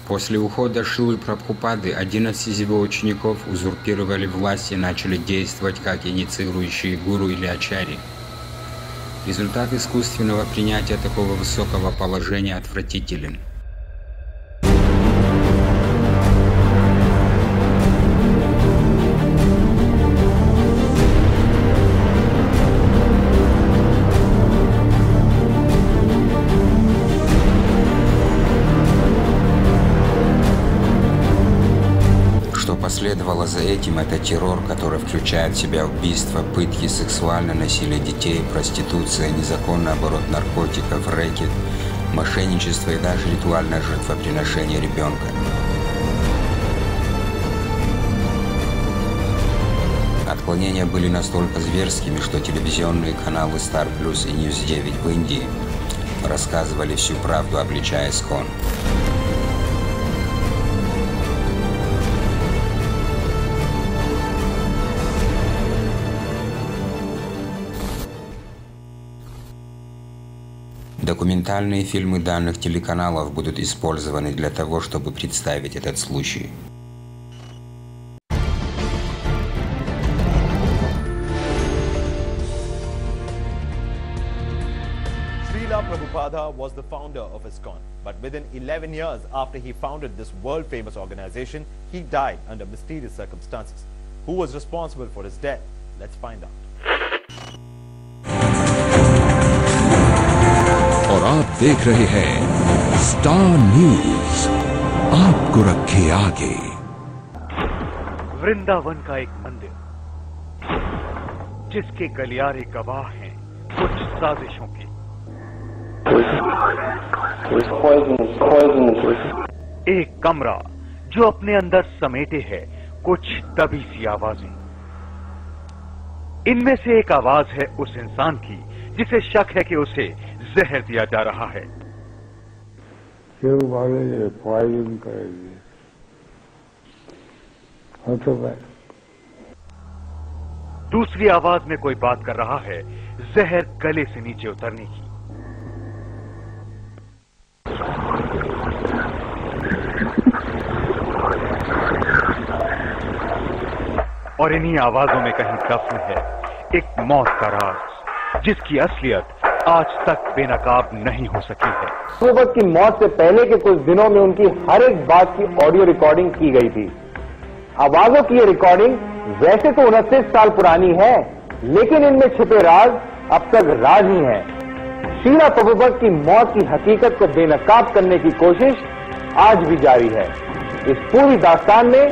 После ухода Шилы Прабхупады 11 из его учеников узурпировали власть и начали действовать как инициирующие гуру или ачари. Результат искусственного принятия такого высокого положения отвратителен. Последовало за этим это террор, который включает в себя убийство, пытки, сексуальное насилие детей, проституция, незаконный оборот наркотиков, рэкет, мошенничество и даже ритуальное жертвоприношение ребенка. Отклонения были настолько зверскими, что телевизионные каналы Star Plus и News 9 в Индии рассказывали всю правду, обличая ИСККОН. Документальные фильмы данных телеканалов будут использованы для того, чтобы представить этот случай. Srila Prabhupada was the founder of ISKCON, but within 11 years after he founded this world-famous organization, he died under mysterious circumstances. Who was responsible for his death? Let's find out. और आप देख रहे हैं star news, आपको रखे आगे। वृंदावन का एक मंदिर जिसके गलियारे गवाह हैं कुछ साजिशों के। एक कमरा जो अपने अंदर समेटे है कुछ दबी सी आवाजें। इनमें से एक आवाज है उस इंसान की जिसे शक है कि उसे जहर दिया जा रहा है। दूसरी आवाज में कोई बात कर रहा है जहर गले से नीचे उतरने की। और इन्हीं आवाजों में कहीं दफन है एक मौत का राज जिसकी असलियत आज तक बेनकाब नहीं हो सकी है। प्रभुपद की मौत से पहले के कुछ दिनों में उनकी हर एक बात की ऑडियो रिकॉर्डिंग की गई थी। आवाजों की ये रिकॉर्डिंग वैसे तो 29 साल पुरानी है, लेकिन इनमें छिपे राज अब तक राज ही हैं। श्रीला प्रभुपद की मौत की हकीकत को बेनकाब करने की कोशिश आज भी जारी है। इस पूरी दास्तान में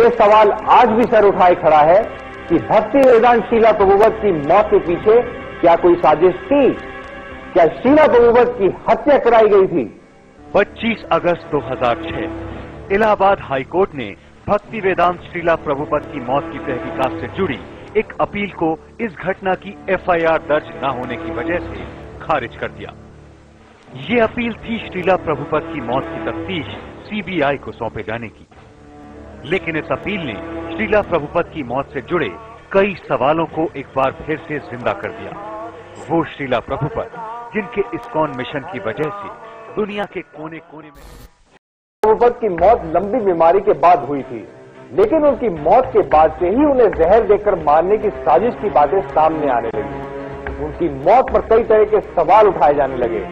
ये सवाल आज भी सर उठाए खड़ा है कि भक्ति वेदांत श्रीला प्रभुपद की मौत के पीछे क्या कोई साजिश थी? क्या श्रीला प्रभुपद की हत्या कराई गई थी? 25 अगस्त 2006 इलाहाबाद हाईकोर्ट ने भक्ति वेदांत श्रीला प्रभुपद की मौत की तहकीकात से जुड़ी एक अपील को इस घटना की एफआईआर दर्ज न होने की वजह से खारिज कर दिया। ये अपील थी श्रीला प्रभुपद की मौत की तफ्तीश सीबीआई को सौंपे जाने की, लेकिन इस अपील ने श्रीला प्रभुपद की मौत से जुड़े कई सवालों को एक बार फिर से जिंदा कर दिया। वो श्रीला प्रभुपद जिनके इस्कॉन मिशन की वजह से दुनिया के कोने कोने में। प्रभुपद की मौत लंबी बीमारी के बाद हुई थी, लेकिन उनकी मौत के बाद से ही उन्हें जहर देकर मारने की साजिश की बातें सामने आने लगी। उनकी मौत पर कई तरह के सवाल उठाए जाने लगे।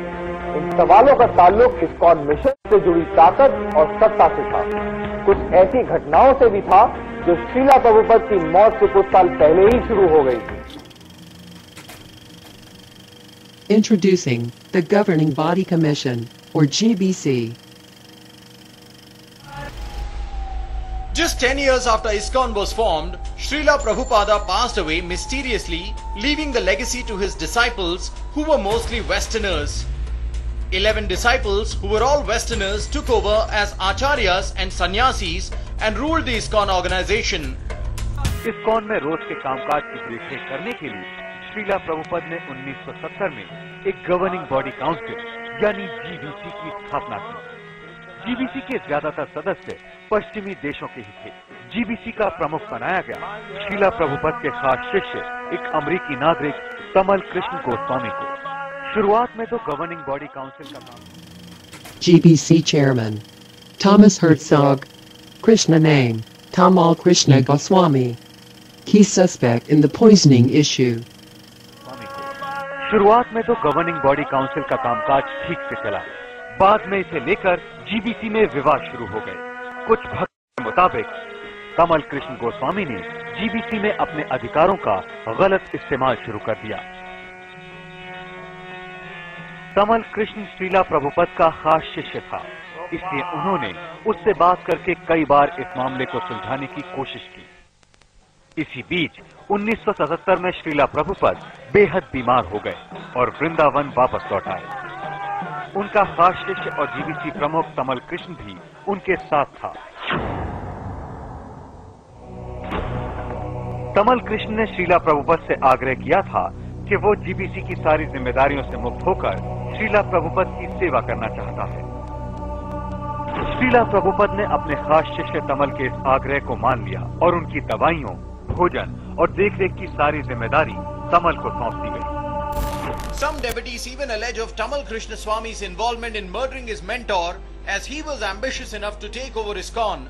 इन सवालों का ताल्लुक इस्कॉन मिशन से जुड़ी ताकत और सत्ता से था। कुछ ऐसी घटनाओं से भी था जो श्रीला प्रभुपद की मौत से कुछ साल पहले ही शुरू हो गई थी। Introducing the Governing Body Commission. or GBC. Just 10 years after ISKCON was formed, Srila Prabhupada passed away mysteriously, leaving the legacy to his disciples, who were mostly Westerners. 11 disciples, who were all Westerners, took over as acharyas and sannyasis and ruled the ISKCON organization. ISKCON में रोज के कामकाज की देखरेख करने के लिए श्रीला प्रभुपद ने 1970 में एक गवर्निंग बॉडी काउंसिल यानी GBC की स्थापना की। GBC के ज्यादातर सदस्य पश्चिमी देशों के ही थे। GBC का प्रमुख बनाया गया श्रीला प्रभुपद के खास शिष्य एक अमेरिकी नागरिक तमल कृष्ण गोस्वामी को। शुरुआत में तो गवर्निंग बॉडी काउंसिल का काम GBC chairman Thomas Herzog. Krishna name Tamal Krishna Goswami. Key suspect in the poisoning issue. शुरुआत में तो गवर्निंग बॉडी काउंसिल का कामकाज ठीक से चला। बाद में इसे लेकर GBC में विवाद शुरू हो गए। कुछ भक्तों के मुताबिक तमल कृष्ण गोस्वामी ने GBC में अपने अधिकारों का गलत इस्तेमाल शुरू कर दिया। तमल कृष्ण श्रीला प्रभुपद का खास शिष्य था, इसलिए उन्होंने उससे बात करके कई बार इस मामले को सुलझाने की कोशिश की। इसी बीच 1977 में श्रीला प्रभुपद बेहद बीमार हो गए और वृंदावन वापस लौट आए। उनका खास शिष्य और GBC प्रमुख तमल कृष्ण भी उनके साथ था। तमल कृष्ण ने श्रीला प्रभुपद से आग्रह किया था कि वो GBC की सारी जिम्मेदारियों से मुक्त होकर श्रीला प्रभुपद की सेवा करना चाहता है। श्रीला प्रभुपद ने अपने खास शिष्य तमल के इस आग्रह को मान लिया और उनकी दवाइयों, भोजन और देखरेख की सारी जिम्मेदारी तमल को सौंप दी गई। Some devotees even allege of Tamal Krishna Swami's involvement in murdering his mentor, as he was ambitious enough to take over ISKCON.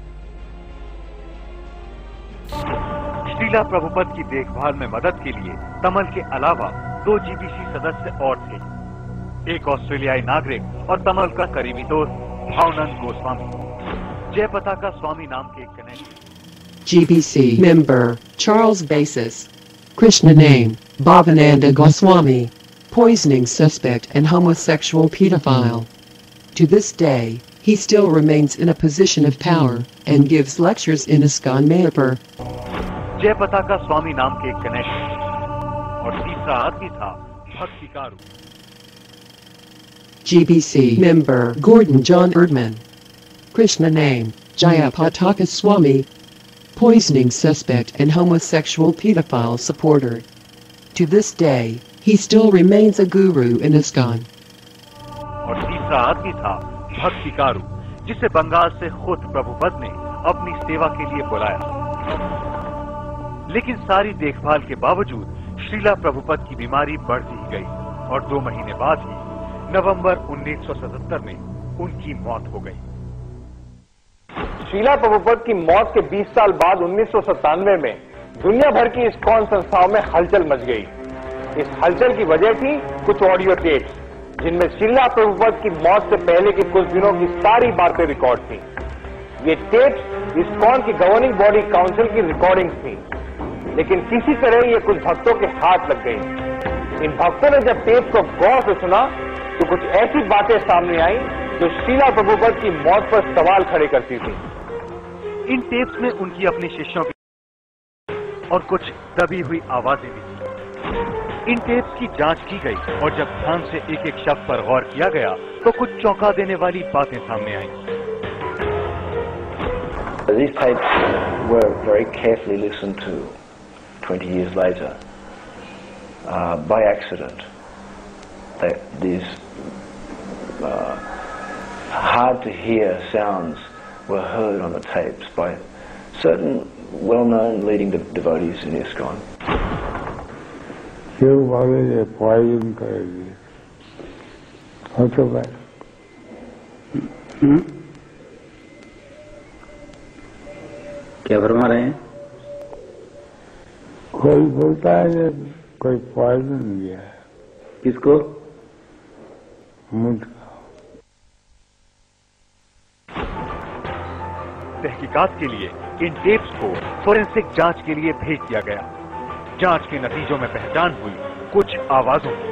Srila Prabhupad की देखभाल में मदद के लिए तमल के अलावा 2 GBC सदस्य और थे, एक ऑस्ट्रेलियाई नागरिक और तमल का करीबी दोस्त भावनंद गोस्वामी। जयपताका स्वामी नाम के एक connection. GBC member Charles Basis. Krishna name Bhavananda Goswami. Poisoning suspect and homosexual pedophile. To this day, he still remains in a position of power and gives lectures in ISKCON Mayapur. जयपताका स्वामी नाम के एक connection और तीसरा आदमी था भक्तिकारू। GBC member Gordon John Erdman. Krishna name Jayapataka Swami. Poisoning suspect and homosexual pedophile supporter. To this day, he still remains a guru in ISKCON. और तीसरा आदमी था भक्तिकारू, जिसे बंगाल से खुद प्रभुपद ने अपनी सेवा के लिए बुलाया। लेकिन सारी देखभाल के बावजूद श्रीला प्रभुपद की बीमारी बढ़ती ही गई और 2 महीने बाद ही नवंबर 1977 में उनकी मौत हो गई। श्रीला प्रभुपद की मौत के 20 साल बाद 1997 में दुनिया भर की ISKCON संस्थाओं में हलचल मच गई। इस हलचल की वजह थी कुछ ऑडियो टेप्स, जिनमें श्रीला प्रभुपद की मौत से पहले के कुछ दिनों की सारी बातें रिकॉर्ड थी। ये टेप्स ISKCON की गवर्निंग बॉडी काउंसिल की रिकॉर्डिंग्स थी, लेकिन किसी तरह ये कुछ भक्तों के हाथ लग गई। इन भक्तों ने जब टेप्स को गौर से सुना तो कुछ ऐसी बातें सामने आई जो श्रीला प्रभुपद की मौत पर सवाल खड़े करती थी। इन टेप्स में उनकी अपने शिष्यों की और कुछ दबी हुई आवाजें भी थी। इन टेप्स की जांच की गई और जब ध्यान से एक एक शब्द पर गौर किया गया तो कुछ चौंका देने वाली बातें सामने आईं। These tapes were very carefully listened to 20 years later by accident. These hard to hear sounds were heard on the tapes by certain well-known leading devotees in ISKCON. Poison करेगी, क्या फरमा रहे हैं? कोई बोलता है कोई पॉइजन दिया है। किसको? मुझको। तहकीकात के लिए इन टेप्स को फोरेंसिक जांच के लिए भेज दिया गया। जांच के नतीजों में पहचान हुई कुछ आवाजों की।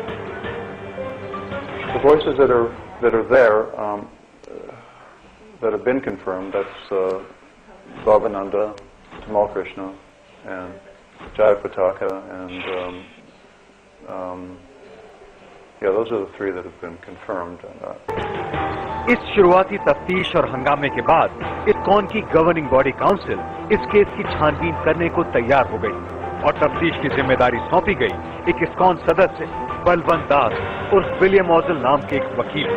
voices that are there that have been confirmed, that's Bhavananda, Tamal Krishna, and Jaya Pataka, and yeah, those are the three that have been confirmed. इस शुरुआती तफ्तीश और हंगामे के बाद इस्कॉन की गवर्निंग बॉडी काउंसिल इस केस की छानबीन करने को तैयार हो गई और तफ्तीश की जिम्मेदारी सौंपी गई एक इस्कॉन सदस्य बलवंत दास उर्फ विलियम ऑजल नाम के एक वकील को।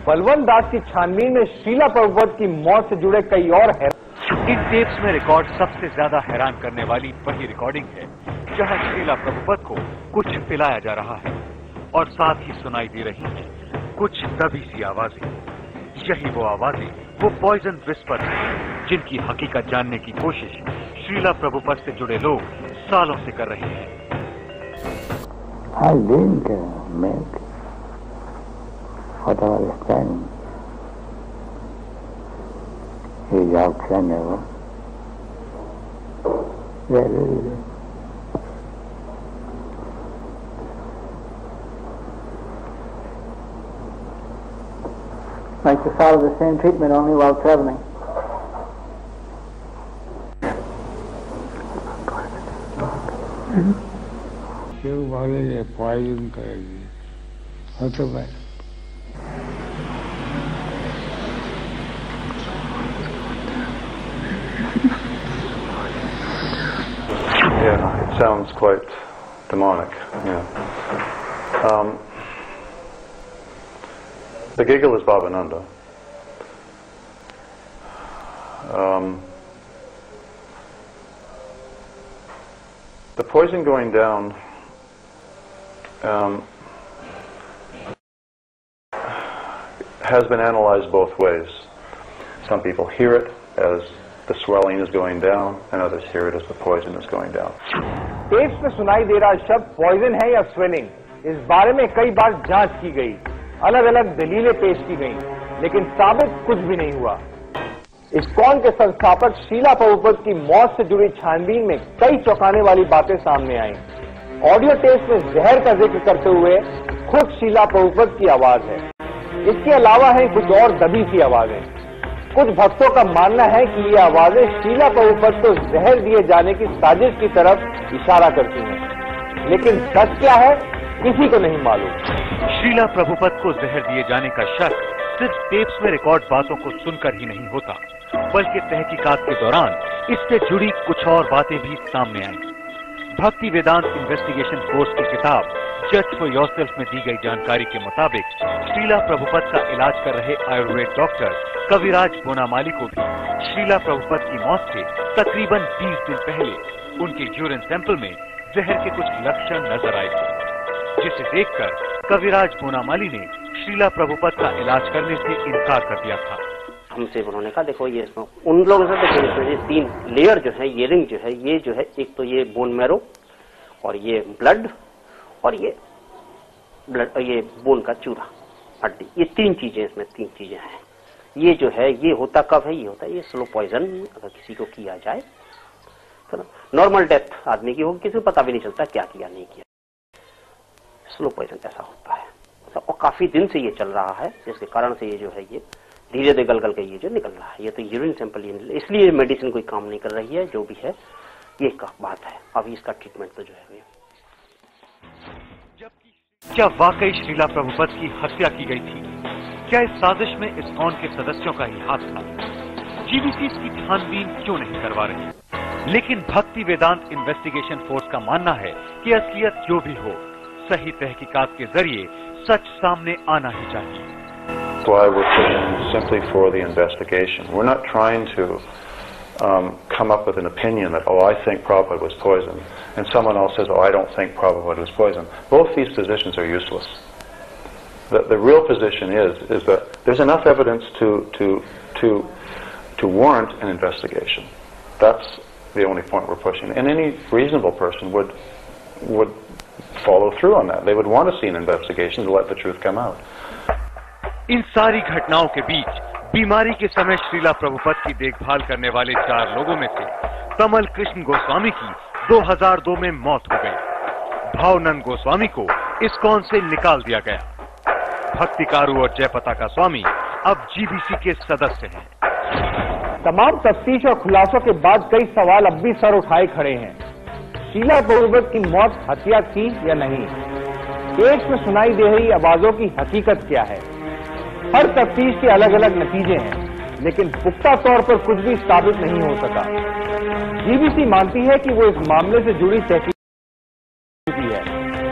बलवंत दास की छानबीन में शीला प्रभुपद की मौत से जुड़े कई और हैं। इन टेप्स में रिकॉर्ड सबसे ज्यादा हैरान करने वाली वही रिकॉर्डिंग है जहां शीला प्रभुपद को कुछ पिलाया जा रहा है और साथ ही सुनाई दे रही है कुछ दबी सी आवाजें। यही वो आवाजें, वो पॉइजन विस्पर हैं जिनकी हकीकत जानने की कोशिश शीला प्रभुपद से जुड़े लोग सालों से कर रहे हैं। I didn't make what I was saying. His action never. Like to follow the same treatment only while traveling. क्यों बोले ये पॉइजन करेगी हो तो भाई Yeah, it sounds quite demonic. Yeah. The giggle is Bhavananda. The poison going down has been analyzed both ways. Some people hear it as the swelling is going down, and others hear it as the poison is going down. Tapes में सुनाई दे रहा शब्द poison है या swelling, इस बारे में कई बार जांच की गई, अलग अलग दलीलें पेश की गईं, लेकिन साबित कुछ भी नहीं हुआ। इस्कॉन के संस्थापक शीला प्रभुपद की मौत से जुड़ी छानबीन में कई चौंकाने वाली बातें सामने आईं। ऑडियो टेप में जहर का जिक्र करते हुए खुद शीला प्रभुपद की आवाज है। इसके अलावा है कुछ और दबी सी आवाजें। कुछ भक्तों का मानना है कि ये आवाजें शीला प्रभुपद को जहर दिए जाने की साजिश की तरफ इशारा करती हैं, लेकिन सच क्या है किसी को नहीं मालूम। शीला प्रभुपद को जहर दिए जाने का शक सिर्फ टेप्स में रिकॉर्ड बातों को सुनकर ही नहीं होता, बल्कि तहकीकात के दौरान इससे जुड़ी कुछ और बातें भी सामने आई। भक्ति वेदांत इन्वेस्टिगेशन फोर्स की किताब जज फॉर योरसेल्फ में दी गई जानकारी के मुताबिक शीला प्रभुपद का इलाज कर रहे आयुर्वेद डॉक्टर कविराज बोनामाली को भी शीला प्रभुपद की मौत से तकरीबन 20 दिन पहले उनके यूरिन सैंपल में जहर के कुछ लक्षण नजर आए थे, जिसे देखकर कविराज बोनामाली ने शीला प्रभुपद का इलाज करने से इनकार कर दिया था। हमसे उन्होंने कहा देखो ये उन लोगों से देखो इसमें 3 लेयर जो है, ये रिंग जो है एक तो ये बोन मैरो और ये ब्लड और ये बोन का चूरा हड्डी, ये 3 चीजें इसमें 3 चीजें हैं। ये जो है ये होता कब है, ये होता है ये स्लो पॉइजन अगर किसी को किया जाए तो नॉर्मल डेथ आदमी की होगी, किसी को पता भी नहीं चलता क्या किया नहीं किया। स्लो पॉइजन ऐसा होता है और काफी दिन से ये चल रहा है, जिसके कारण से ये जो है ये धीरे धीरे गल के ये जो निकल रहा है। ये तो यूरिन सैंपल इसलिए मेडिसिन कोई काम नहीं कर रही है, जो भी है ये का बात है। अभी इसका ट्रीटमेंट तो जो है क्या वाकई शीला प्रभुपद की हत्या की गई थी? क्या इस साजिश में इस्कॉन के सदस्यों का ही हाथ था? जीबीसी इसकी छानबीन क्यों नहीं करवा रही? लेकिन भक्ति वेदांत इन्वेस्टिगेशन फोर्स का मानना है कि असलियत जो भी हो, सही तहकीकात के जरिए सच सामने आना ही चाहिए। That's why we're pushing simply for the investigation. We're not trying to come up with an opinion that, oh, I think Prabhupada was poisoned, and someone else says, oh, I don't think Prabhupada was poisoned. Both these positions are useless. The real position is that there's enough evidence to warrant an investigation. That's the only point we're pushing, and any reasonable person would follow through on that. They would want to see an investigation to let the truth come out. इन सारी घटनाओं के बीच बीमारी के समय शीला प्रभुपद की देखभाल करने वाले 4 लोगों में से कमल कृष्ण गोस्वामी की 2002 में मौत हो गई। भावनंद गोस्वामी को इस्कॉन से निकाल दिया गया। भक्तिकारू और जयपताका स्वामी अब जीबीसी के सदस्य हैं। तमाम तफ्तीश और खुलासों के बाद कई सवाल अब भी सर उठाए खड़े हैं। शीला प्रभुपत की मौत हत्या थी या नहीं? केस में सुनाई दे रही आवाजों की हकीकत क्या है? हर तफ्तीश के अलग अलग नतीजे हैं, लेकिन पुख्ता तौर पर कुछ भी साबित नहीं हो सका। जीबीसी मानती है कि वो इस मामले से जुड़ी तहकीक की है,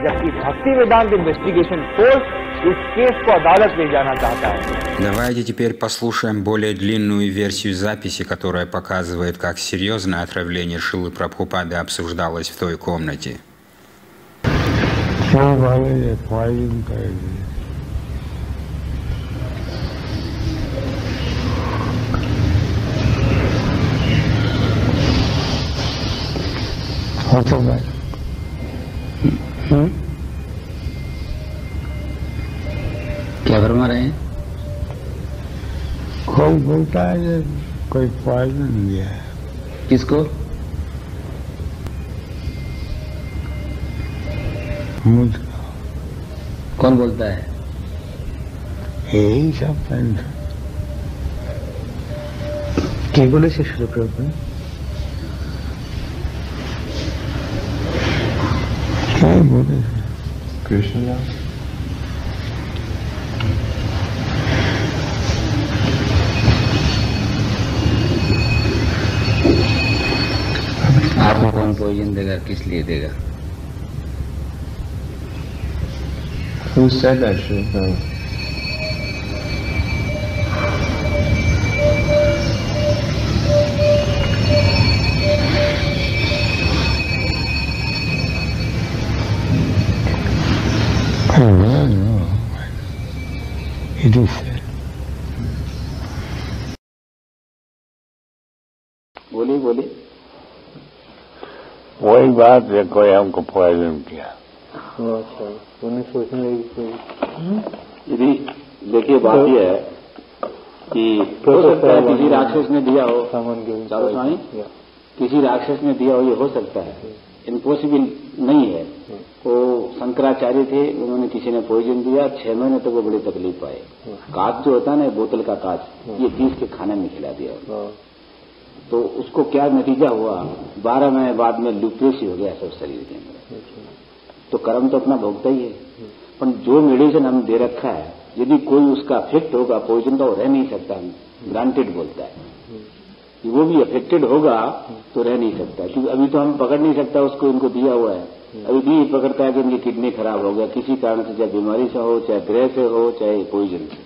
जबकि भक्ति वेदांत इन्वेस्टिगेशन फोर्स इस केस को अदालत ले जाना चाहता है। Давайте теперь послушаем более длинную версию записи, которая показывает, как серьезно отравление Шилы Прабхупады обсуждалось в той комнате. क्या फरमा रहे हैं? खूब बोलता है कि कोई पॉइजन दिया है। किसको? मुझको। कौन बोलता है? यही सब फ्रेंड। क्या बोले शिष्य प्रभु? क्या बोले? कृष्ण आपको कौन पॉइजन देगा, किस लिए देगा? Who said that shit? I don't know. It is said. बोलिए। वही बात है, कोई हमको पॉइजन किया। अच्छा, उन्हें सोचने यदि देखिए बात यह है कि हो सकता है किसी राक्षस ने दिया हो, किसी राक्षस ने दिया हो, ये हो सकता है, इम्पॉसिबल नहीं है। वो शंकराचार्य थे, उन्होंने किसी ने पॉइजन दिया, 6 महीने तक वो बड़ी तकलीफ पाए। कांच जो होता है ना, बोतल का कांच, ये पीस के खाने में खिला दिया, तो उसको क्या नतीजा हुआ, 12 महीने बाद में ल्यूप्रेसी हो गया सब शरीर के अंदर। तो कर्म तो अपना भोगता ही है, पर जो मेडिसिन हम दे रखा है, यदि कोई उसका अफेक्ट होगा पॉइजन का, वो रह नहीं सकता, ग्रांटेड बोलता है कि वो भी अफेक्टेड होगा तो रह नहीं सकता, क्योंकि अभी तो हम पकड़ नहीं सकता उसको, इनको दिया हुआ है। अभी भी पकड़ता है कि इनकी किडनी खराब हो गया किसी कारण से, चाहे बीमारी से हो, चाहे ग्रह से हो, चाहे पॉइजन से।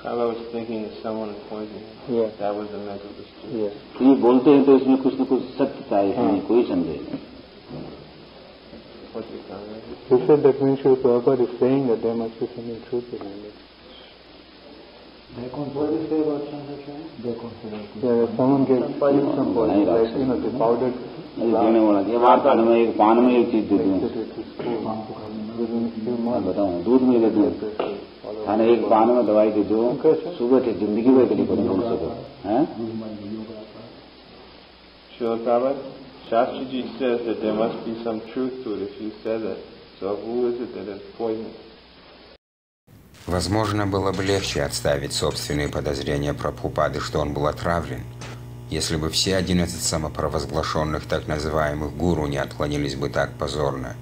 I was thinking that someone poisoned him. Yeah. That was the mental distress. Yeah. तो ये बोलते हैं तो इसमें कुछ न कुछ सत्यता है, इसमें कोई संदेह नहीं। You said that when Srila Prabhupada is saying that there must be something truth behind it. What did you say about Shankaracharya? Yeah, someone gave some poison, like, the powdered. देने वाला ये पान में एक चीज देती हूँ, बताऊँ, दूध में देती हूँ, खाने एक पान में दवाई दे दो, सुबह से जिंदगी भर के लिए करेंगे उनसे, हैं? Srila Prabhupada, Shastriji says that there must be some truth to it if you said that. So who is it that is poisoned? Возможно, было бы легче отставить собственные подозрения Прабхупады, что он был отравлен, если бы все 11 самопровозглашенных так называемых гуру не отклонились бы так позорно,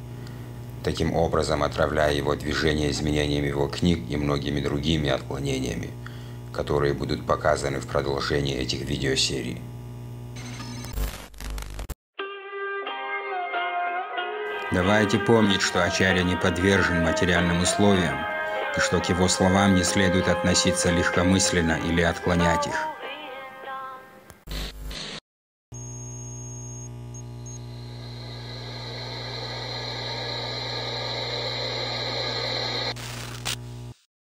таким образом отравляя его движение изменениями его книг и многими другими отклонениями, которые будут показаны в продолжении этих видеосерий. Давайте помнить, что Ачарья не подвержен материальным условиям, и что к его словам не следует относиться легкомысленно или отклонять их.